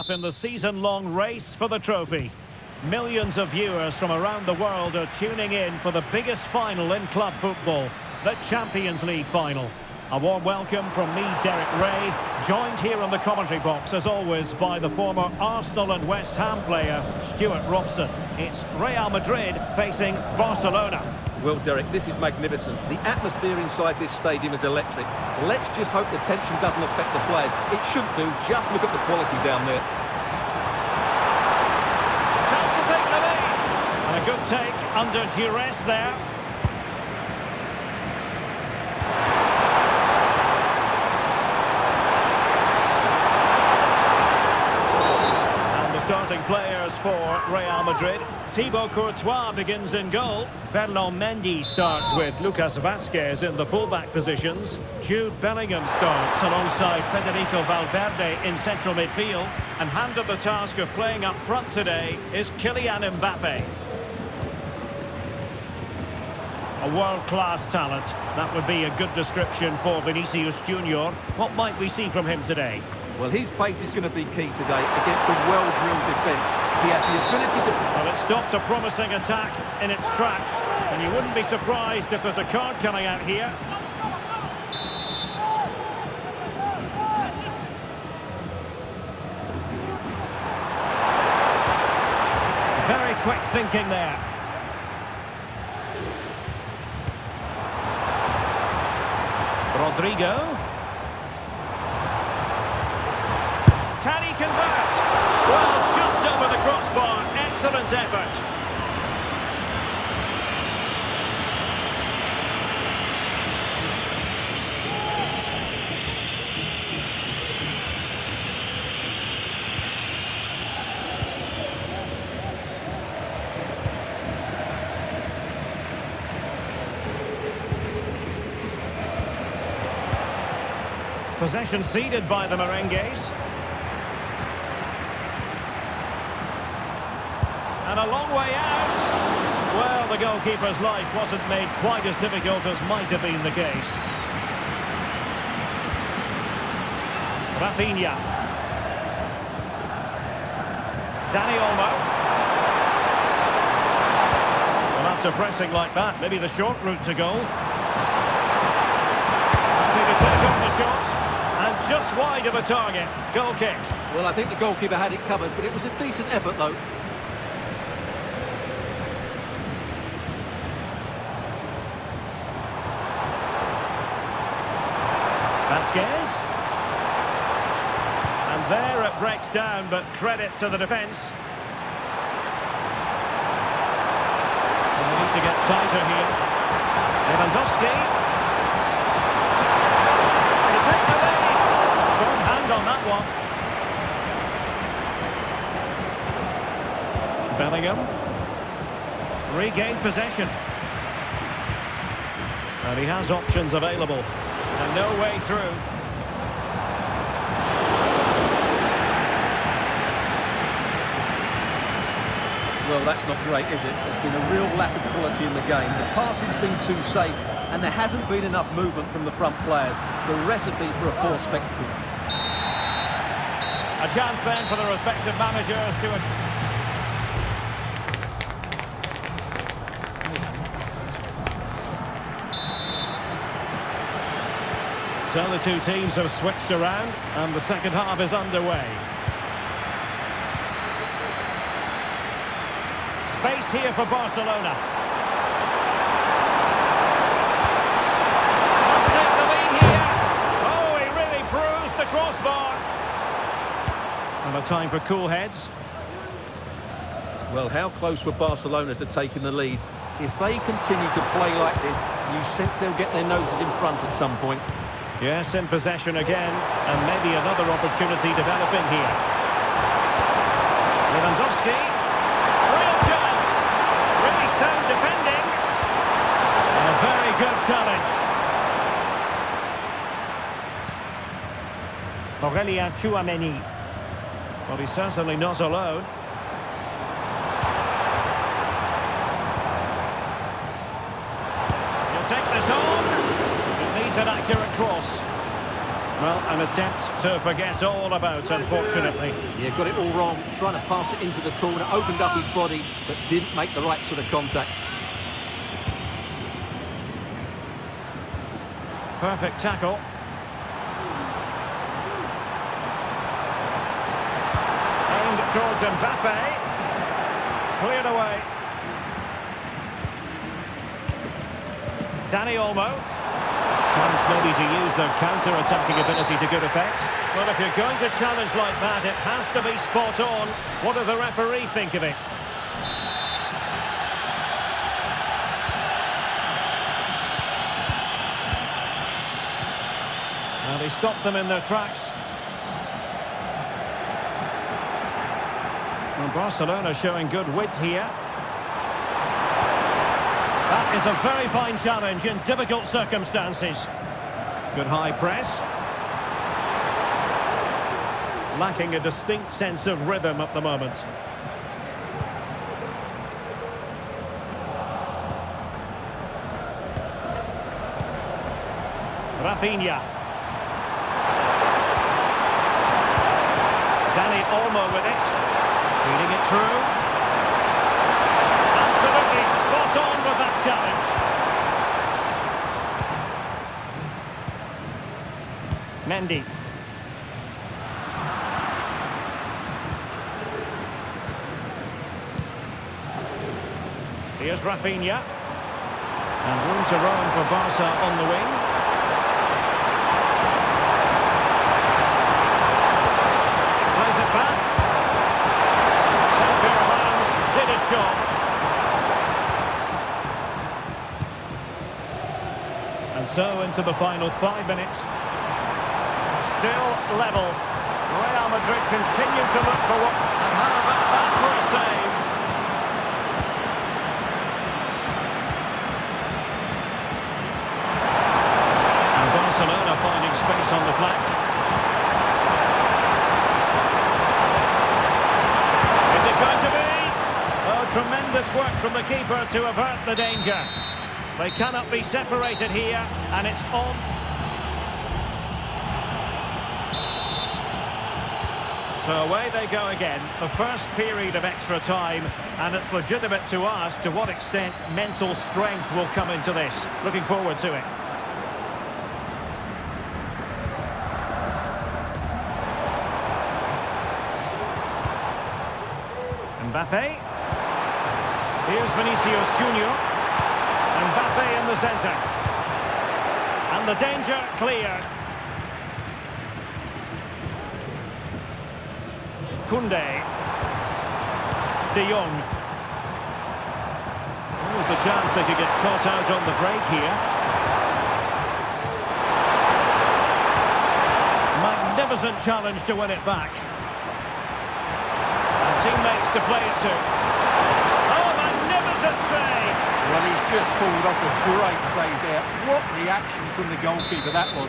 lap in the season-long race for the trophy. Millions of viewers from around the world are tuning in for the biggest final in club football, the Champions League final. A warm welcome from me, Derek Ray, joined here in the commentary box, as always, by the former Arsenal and West Ham player, Stuart Robson. It's Real Madrid facing Barcelona. Well, Derek, this is magnificent. The atmosphere inside this stadium is electric. Let's just hope the tension doesn't affect the players. It shouldn't do. Just look at the quality down there. Chance to take the lead. And a good take under duress there. Starting players for Real Madrid. Thibaut Courtois begins in goal. Ferland Mendy starts with Lucas Vazquez in the fullback positions. Jude Bellingham starts alongside Federico Valverde in central midfield. And handed the task of playing up front today is Kylian Mbappe. A world-class talent. That would be a good description for Vinicius Junior. What might we see from him today? Well, his pace is going to be key today against a well-drilled defence. He has the ability to... Well, it stopped a promising attack in its tracks, and you wouldn't be surprised if there's a card coming out here. Very quick thinking there. Rodrigo. Can he convert? Well, just over the crossbar. Excellent effort. Possession ceded by the Merengues. And a long way out. Well, the goalkeeper's life wasn't made quite as difficult as might have been the case. Rafinha. Dani Olmo. Well, after pressing like that, maybe the short route to goal. Happy to take on the shot. And just wide of a target. Goal kick. Well, I think the goalkeeper had it covered, but it was a decent effort, though. Vazquez. And there it breaks down, but credit to the defence. They need to get tighter here. Lewandowski. To take the lead. Firm hand on that one. Bellingham. Regained possession. And he has options available. And no way through. Well, that's not great, is it? There's been a real lack of quality in the game. The passing's been too safe, and there hasn't been enough movement from the front players. The recipe for a poor spectacle. A chance then for the respective managers to... So the two teams have switched around, and the second half is underway. Space here for Barcelona. Must take the lead here. Oh, he really bruised the crossbar. And a time for cool heads. Well, how close were Barcelona to taking the lead? If they continue to play like this, you sense they'll get their noses in front at some point. Yes, in possession again, and maybe another opportunity developing here. Lewandowski, real chance, really sound defending, and a very good challenge. Aurélien Tchouameni. Well, he's certainly not alone. He'll take this on. It needs an accurate cross. Well, an attempt to forget all about, unfortunately. Yeah, got it all wrong. Trying to pass it into the corner, opened up his body, but didn't make the right sort of contact. Perfect tackle. Aimed towards Mbappe. Cleared away. Dani Olmo. Chance maybe to use their counter-attacking ability to good effect. Well, if you're going to challenge like that, it has to be spot on. What do the referee think of it? Well, they stopped them in their tracks. Well, Barcelona showing good width here. That is a very fine challenge in difficult circumstances. Good high press. Lacking a distinct sense of rhythm at the moment. Rafinha. Dani Olmo with it. Feeding it through. Absolutely spot on with that challenge. Mendy. Here's Rafinha. And room to roam for Barca on the wing. Plays it back. Same pair of hands did his job. And so into the final 5 minutes. Still level. Real Madrid continue to look for what... And how about that for a save? And Barcelona finding space on the flank. Is it going to be? Oh, tremendous work from the keeper to avert the danger. They cannot be separated here, and it's on. So away they go again, the first period of extra time, and it's legitimate to ask to what extent mental strength will come into this. Looking forward to it. Mbappe. Here's Vinicius Junior. Mbappe in the centre. And the danger cleared. Koundé. De Jong. There was the chance they could get caught out on the break here. Magnificent challenge to win it back. And teammates to play it to. Oh, magnificent save! Well, he's just pulled off a great save there. What reaction from the goalkeeper that was.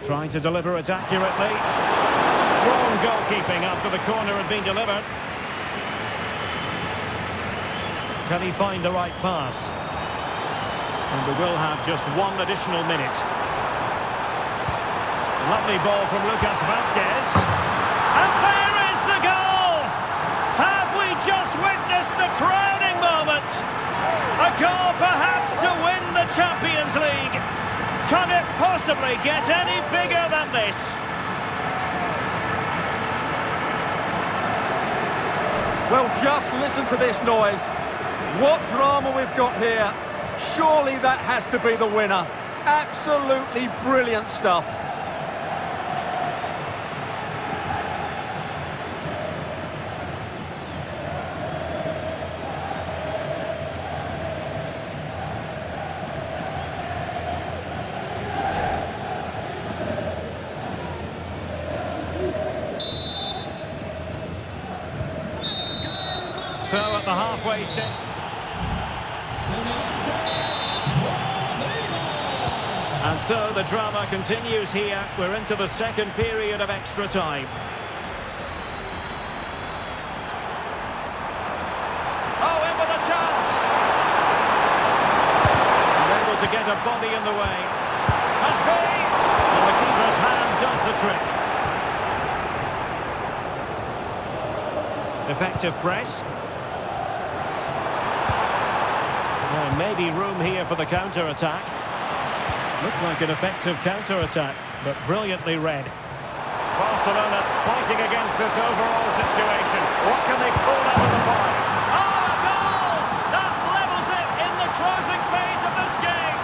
Trying to deliver it accurately. Strong goalkeeping after the corner had been delivered. Can he find the right pass? And we will have just one additional minute. Lovely ball from Lucas Vazquez. And there is the goal! Have we just witnessed the crowning moment? A goal perhaps to win the Champions League. Can it possibly get any bigger than this? Well, just listen to this noise. What drama we've got here. Surely that has to be the winner. Absolutely brilliant stuff. So at the halfway step. And so the drama continues here. We're into the second period of extra time. Oh, in with a chance! And able to get a body in the way. Has been! And the keeper's hand does the trick. Effective press. Oh, maybe room here for the counter-attack. Looked like an effective counter-attack, but brilliantly read. Barcelona fighting against this overall situation. What can they pull out of the park? Oh, a goal! That levels it in the closing phase of this game.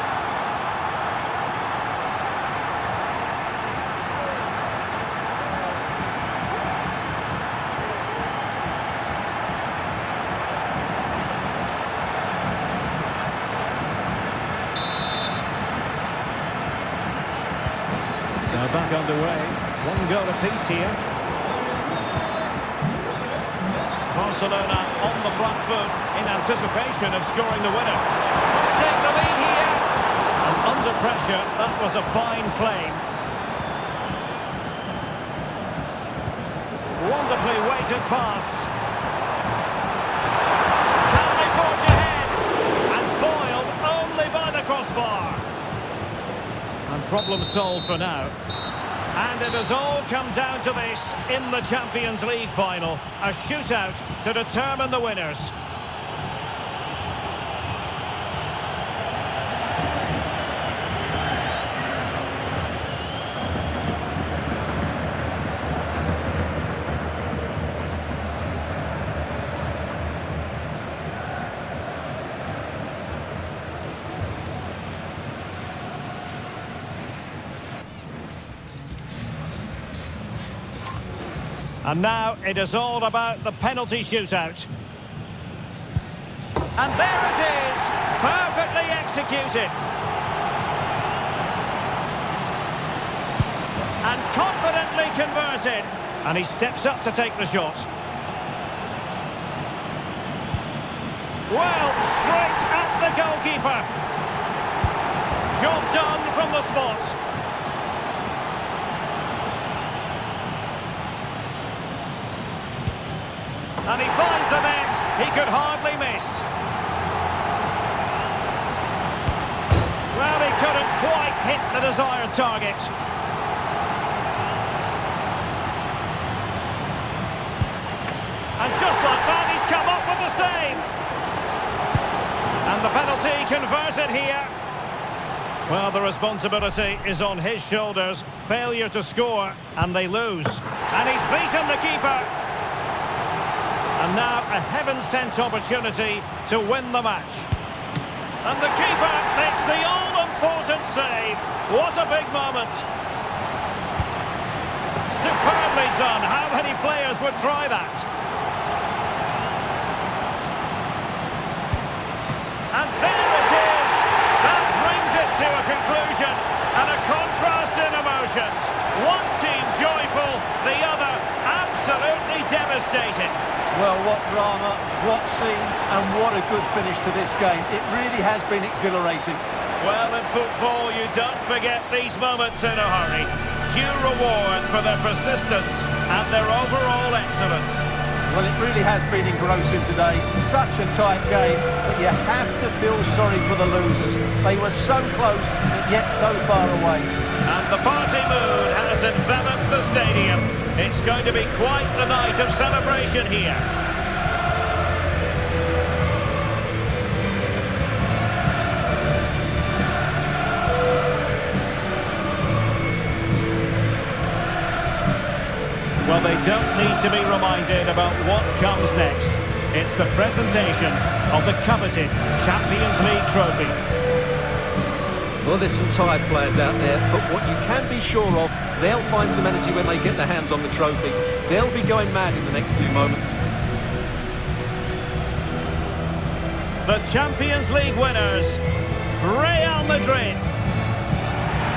So back underway. One goal apiece here. Barcelona on the front foot in anticipation of scoring the winner. Let's take the lead here. And under pressure, that was a fine claim. Wonderfully weighted pass. Can they forge ahead? And foiled only by the crossbar. And problem solved for now. And it has all come down to this in the Champions League final. A shootout to determine the winners. And now it is all about the penalty shootout. And there it is, perfectly executed. And confidently converted. And he steps up to take the shot. Well, straight at the goalkeeper. Job done from the spot. And he finds the net. He could hardly miss. Well, he couldn't quite hit the desired target. And just like that, he's come up with the save. And the penalty converted here. Well, the responsibility is on his shoulders. Failure to score, and they lose. And he's beaten the keeper. And now a heaven-sent opportunity to win the match. And the keeper makes the all-important save. What a big moment. Superbly done. How many players would try that? And there it is. That brings it to a conclusion. And a contrast in emotions. One team joyful, the other absolutely devastated. Well, what drama, what scenes, and what a good finish to this game. It really has been exhilarating. Well, in football, you don't forget these moments in a hurry. Due reward for their persistence and their overall excellence. Well, it really has been engrossing today. Such a tight game, but you have to feel sorry for the losers. They were so close, but yet so far away. And the party mood has enveloped the stadium. It's going to be quite the night of celebration here. Well, they don't need to be reminded about what comes next. It's the presentation of the coveted Champions League trophy. Well, there's some tired players out there, but what you can be sure of, they'll find some energy when they get their hands on the trophy. They'll be going mad in the next few moments. The Champions League winners, Real Madrid.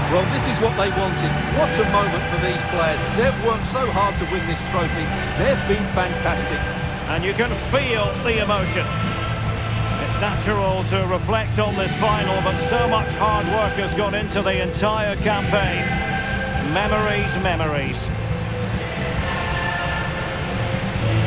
Well, this is what they wanted. What a moment for these players. They've worked so hard to win this trophy. They've been fantastic. And you can feel the emotion. It's natural to reflect on this final, but so much hard work has gone into the entire campaign. Memories, memories.